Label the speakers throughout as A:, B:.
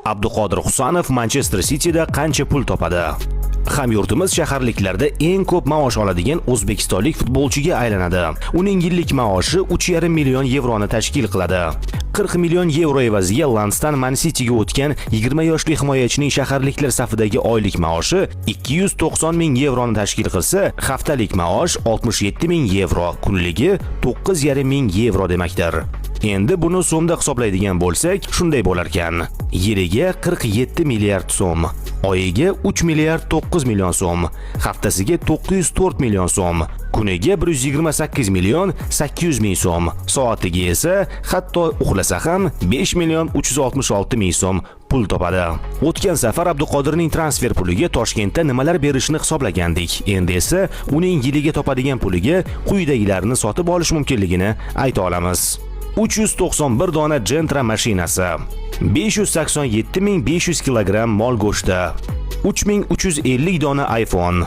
A: Abduqodir Husanov Manchester Cityda qancha pul topadi? Hamyurtimiz shaharliklarda eng ko'p maosh oladigan o'zbekistonlik futbolchiga aylanadi. Uning yillik maoshi 3,5 million yevroni tashkil qiladi. 40 million yevro evaziga Lansdan Man Cityga o'tgan 20 yoshli himoyachining shaharliklar safidagi oylik maoshi 290 ming yevroni tashkil qilsa, haftalik maosh 67 ming yevro, kunligi 9,5 ming yevro demakdir. Endi buni so'mda hisoblaydigan bo'lsak, shunday bo'lar ekan. Yiliga 47 milliard so'm, oyiga 3 milliard 9 million so'm, haftasiga 904 million so'm, kuniga 128 million 800 ming so'm, soatiga esa hatto uxlasa ham 5 million 366 ming so'm pul topadi. O'tgan safar Abduqodirning transfer puliga Toshkentda nimalar berishni hisoblagandik. Endi esa uning yiliga topadigan puliga quyidagilarni sotib olish mumkinligini ayta olamiz. 391 dona Gentra mashinasi, 587.500 kilogramm mol go'shti, 3350 dona iPhone.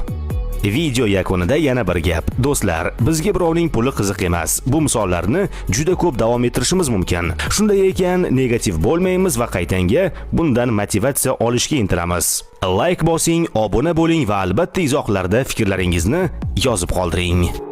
A: Video yakunida yana bir gap. Do'stlar, bizga birovning puli qiziq emas. Bu misollarni juda ko'p davom ettirishimiz mumkin. Shunday ekan, negativ bo'lmaymiz va qaytanga bundan motivatsiya olishga intilamiz. Like bosing, obuna bo'ling va albatta izohlarda fikrlaringizni yozib qoldiring.